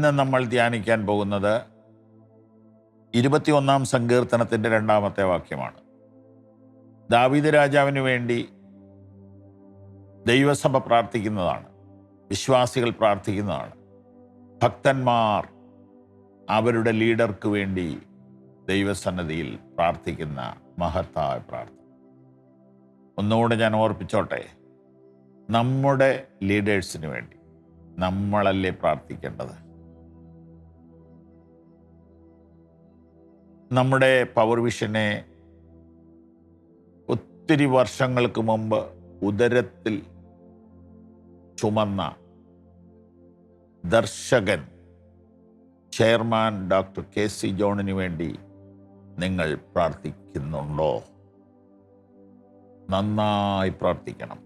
ഇന്ന് നമ്മൾ ധ്യാനിക്കാൻ പോകുന്നത് 21 സങ്കീർത്തനത്തിൻ്റെ 2-ാമത്തെ വാക്യമാണ്. ദാവീദ് രാജാവിന് വേണ്ടി ദൈവസഭ പ്രാർത്ഥിക്കുന്നതാണ്, വിശ്വാസികൾ പ്രാർത്ഥിക്കുന്നതാണ്. ഭക്തന്മാർ അവരുടെ ലീഡർക്ക് വേണ്ടി ദൈവസന്നിധിയിൽ പ്രാർത്ഥിക്കുന്ന മഹത്തായ പ്രാർത്ഥന. ഒന്നുകൂടെ ഞാൻ ഓർപ്പിച്ചോട്ടെ, നമ്മുടെ ലീഡേഴ്സിന് വേണ്ടി നമ്മളല്ലേ പ്രാർത്ഥിക്കേണ്ടത്? നമ്മുടെ പവർ വിഷനെ ഒത്തിരി വർഷങ്ങൾക്ക് മുമ്പ് ഉദരത്തിൽ ചുമന്ന ദർശകൻ ചെയർമാൻ ഡോക്ടർ KC ജോണിന് വേണ്ടി നിങ്ങൾ പ്രാർത്ഥിക്കുന്നുണ്ടോ? നന്നായി പ്രാർത്ഥിക്കണം.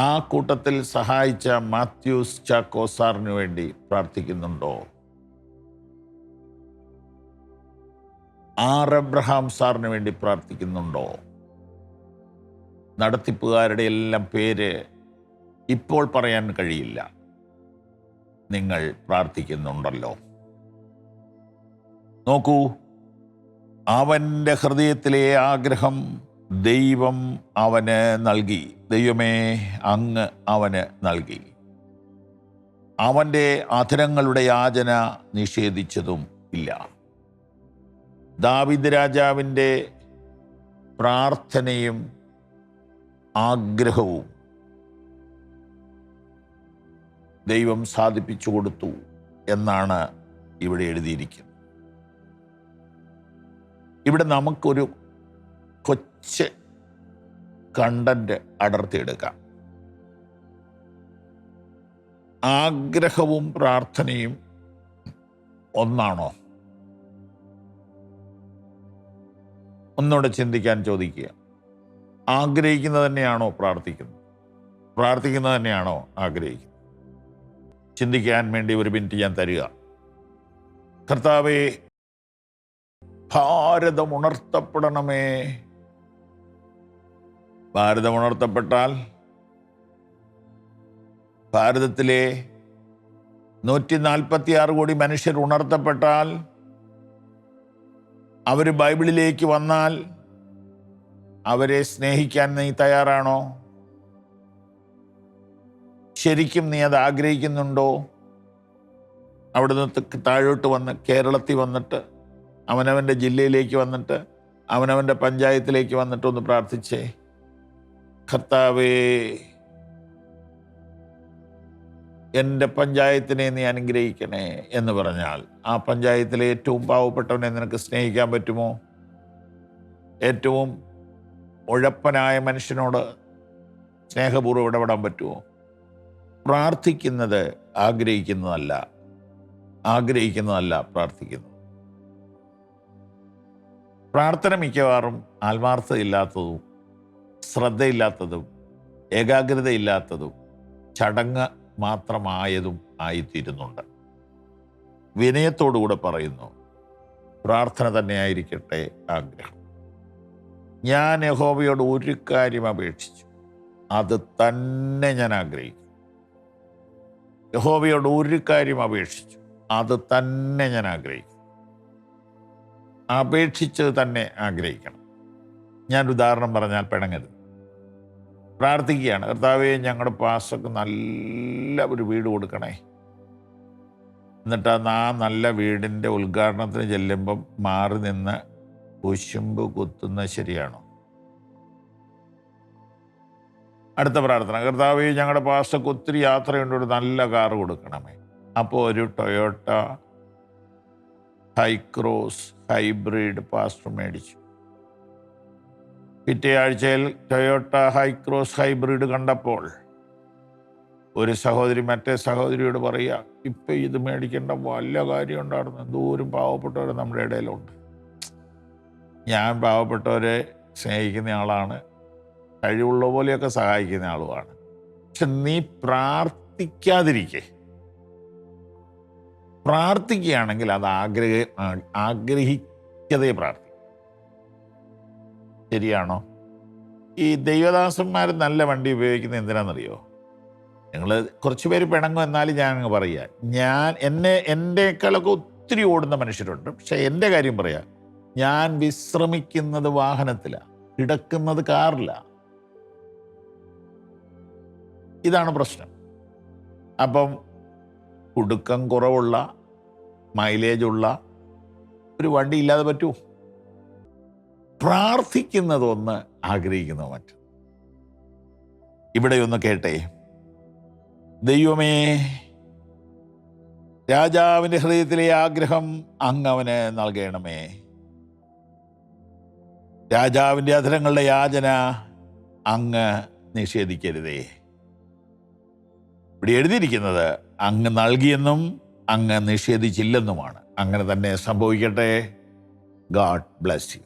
ആ കൂട്ടത്തിൽ സഹായിച്ച മാത്യൂസ് ചാക്കോ സാറിന് വേണ്ടി പ്രാർത്ഥിക്കുന്നുണ്ടോ? എബ്രഹാം സാറിന് വേണ്ടി പ്രാർത്ഥിക്കുന്നുണ്ടോ? നടത്തിപ്പുകാരുടെ എല്ലാം പേര് ഇപ്പോൾ പറയാൻ കഴിയില്ല. നിങ്ങൾ പ്രാർത്ഥിക്കുന്നുണ്ടല്ലോ. നോക്കൂ, അവൻ്റെ ഹൃദയത്തിലെ ആഗ്രഹം ദൈവം അവന് നൽകി. ദൈവമേ, അങ്ങ് അവന് നൽകി. അവൻ്റെ അധരങ്ങളുടെ യാചന നിഷേധിച്ചതും ഇല്ല. ദാവീദ് രാജാവിൻ്റെ പ്രാർത്ഥനയും ആഗ്രഹവും ദൈവം സാധിപ്പിച്ചു കൊടുത്തു എന്നാണ് ഇവിടെ എഴുതിയിരിക്കുന്നത്. ഇവിടെ നമുക്കൊരു കൊച്ച് കണ്ടന്റ് അടർത്തിയെടുക്കാം. ആഗ്രഹവും പ്രാർത്ഥനയും ഒന്നാണോ? ഒന്നുകൂടെ ചിന്തിക്കാൻ ചോദിക്കുക. ആഗ്രഹിക്കുന്നത് തന്നെയാണോ പ്രാർത്ഥിക്കുന്നത്? പ്രാർത്ഥിക്കുന്നത് തന്നെയാണോ ആഗ്രഹിക്കുന്നത്? ചിന്തിക്കാൻ വേണ്ടി ഒരു മിനിറ്റ് ഞാൻ തരിക. കർത്താവേ, ഭാരതം ഉണർത്തപ്പെടണമേ. ഭാരതം ഉണർത്തപ്പെട്ടാൽ ഭാരതത്തിലെ 146 കോടി മനുഷ്യർ ഉണർത്തപ്പെട്ടാൽ, അവർ ബൈബിളിലേക്ക് വന്നാൽ അവരെ സ്നേഹിക്കാൻ നീ തയ്യാറാണോ? ശരിക്കും നീ അത് ആഗ്രഹിക്കുന്നുണ്ടോ? അവിടെ നിന്ന് താഴോട്ട് വന്ന് കേരളത്തിൽ വന്നിട്ട്, അവനവൻ്റെ ജില്ലയിലേക്ക് വന്നിട്ട്, അവനവൻ്റെ പഞ്ചായത്തിലേക്ക് വന്നിട്ട് ഒന്ന് പ്രാർത്ഥിച്ചേ. കർത്താവേ, എൻ്റെ പഞ്ചായത്തിനെ നീ അനുഗ്രഹിക്കണേ എന്ന് പറഞ്ഞാൽ ആ പഞ്ചായത്തിലെ ഏറ്റവും പാവപ്പെട്ടവനെ നിനക്ക് സ്നേഹിക്കാൻ പറ്റുമോ? ഏറ്റവും ഉഴപ്പനായ മനുഷ്യനോട് സ്നേഹപൂർവ്വം ഇടപെടാൻ പറ്റുമോ? പ്രാർത്ഥിക്കുന്നത് ആഗ്രഹിക്കുന്നതല്ല പ്രാർത്ഥിക്കുന്നത്. പ്രാർത്ഥന മിക്കവാറും ആത്മാർത്ഥതയില്ലാത്തതും ശ്രദ്ധയില്ലാത്തതും ഏകാഗ്രതയില്ലാത്തതും ചടങ്ങ് മാത്രമായതും ആയിത്തീരുന്നുണ്ട്. വിനയത്തോടുകൂടെ പറയുന്നു, പ്രാർത്ഥന തന്നെയായിരിക്കട്ടെ ആഗ്രഹം. ഞാൻ യഹോവയോട് ഒരു കാര്യം അപേക്ഷിച്ചു, അത് തന്നെ ഞാൻ ആഗ്രഹിക്കും. യഹോവയോട് ഒരു കാര്യം അപേക്ഷിച്ചു, അത് തന്നെ ഞാൻ ആഗ്രഹിക്കും. അപേക്ഷിച്ചത് തന്നെ ആഗ്രഹിക്കണം. ഞാൻ ഉദാഹരണം പറഞ്ഞാൽ പിണങ്ങരുത്. പ്രാർത്ഥിക്കുകയാണ്, കർത്താവേ, ഞങ്ങളുടെ പാസ്റ്റർക്ക് നല്ല ഒരു വീട് കൊടുക്കണേ. എന്നിട്ട് ആ നല്ല വീടിൻ്റെ ഉദ്ഘാടനത്തിന് ചെല്ലുമ്പം മാറി നിന്ന് കുശുമ്പ് കുത്തുന്നത് ശരിയാണോ? അടുത്ത പ്രാർത്ഥന, കർത്താവേ, ഞങ്ങളുടെ പാസ്റ്റർക്ക് ഒത്തിരി യാത്രയുണ്ട്, ഒരു നല്ല കാറ് കൊടുക്കണമേ. അപ്പോൾ ഒരു ടൊയോട്ട ഹൈക്രോസ് ഹൈബ്രിഡ് പാസ്റ്റർ മേടിച്ചു. പിറ്റേ ആഴ്ചയിൽ ടൊയോട്ട ഹൈക്രോസ് ഹൈബ്രിഡ് കണ്ടപ്പോൾ ഒരു സഹോദരി മറ്റേ സഹോദരിയോട് പറയുക, ഇപ്പം ഇത് മേടിക്കേണ്ട വല്ല കാര്യം ഉണ്ടായിരുന്നു, എന്തോരം പാവപ്പെട്ടവർ നമ്മുടെ ഇടയിലുണ്ട്. ഞാൻ പാവപ്പെട്ടവരെ സ്നേഹിക്കുന്ന ആളാണ്, കഴിവുള്ള പോലെയൊക്കെ സഹായിക്കുന്ന ആളുമാണ്. പക്ഷെ നീ പ്രാർത്ഥിക്കുകയാണെങ്കിൽ അത് ആഗ്രഹിക്കതേ പ്രാർത്ഥിക്കും. ശരിയാണോ? ഈ ദൈവദാസന്മാർ നല്ല വണ്ടി ഉപയോഗിക്കുന്നത് എന്തിനാണെന്നറിയോ? നിങ്ങൾ കുറച്ച് പേര് പിണങ്ങും, എന്നാലും ഞാൻ അങ്ങ് പറയുക, എൻ്റെക്കാളൊക്കെ ഒത്തിരി ഓടുന്ന മനുഷ്യരുണ്ട്. പക്ഷെ എൻ്റെ കാര്യം പറയാം, ഞാൻ വിശ്രമിക്കുന്നത് വാഹനത്തിലാണ്, കിടക്കുന്നത് കാറിലാണ്. ഇതാണ് പ്രശ്നം. അപ്പം കുടുക്കം കുറവുള്ള, മൈലേജുള്ള ഒരു വണ്ടി ഇല്ലാതെ പറ്റുമോ? പ്രാർത്ഥിക്കുന്നതൊന്ന്, ആഗ്രഹിക്കുന്നത് മറ്റു. ഇവിടെയൊന്ന് കേട്ടെ. ദൈവമേ, രാജാവിൻ്റെ ഹൃദയത്തിലെ ആഗ്രഹം അങ്ങ് അവന് നൽകണമേ. രാജാവിൻ്റെ അധരങ്ങളുടെ യാചന അങ്ങ് നിഷേധിക്കരുതേ. ഇവിടെ എഴുതിയിരിക്കുന്നത് അങ്ങ് നൽകിയെന്നും അങ്ങ് നിഷേധിച്ചില്ലെന്നുമാണ്. അങ്ങനെ തന്നെ സംഭവിക്കട്ടെ. God bless you.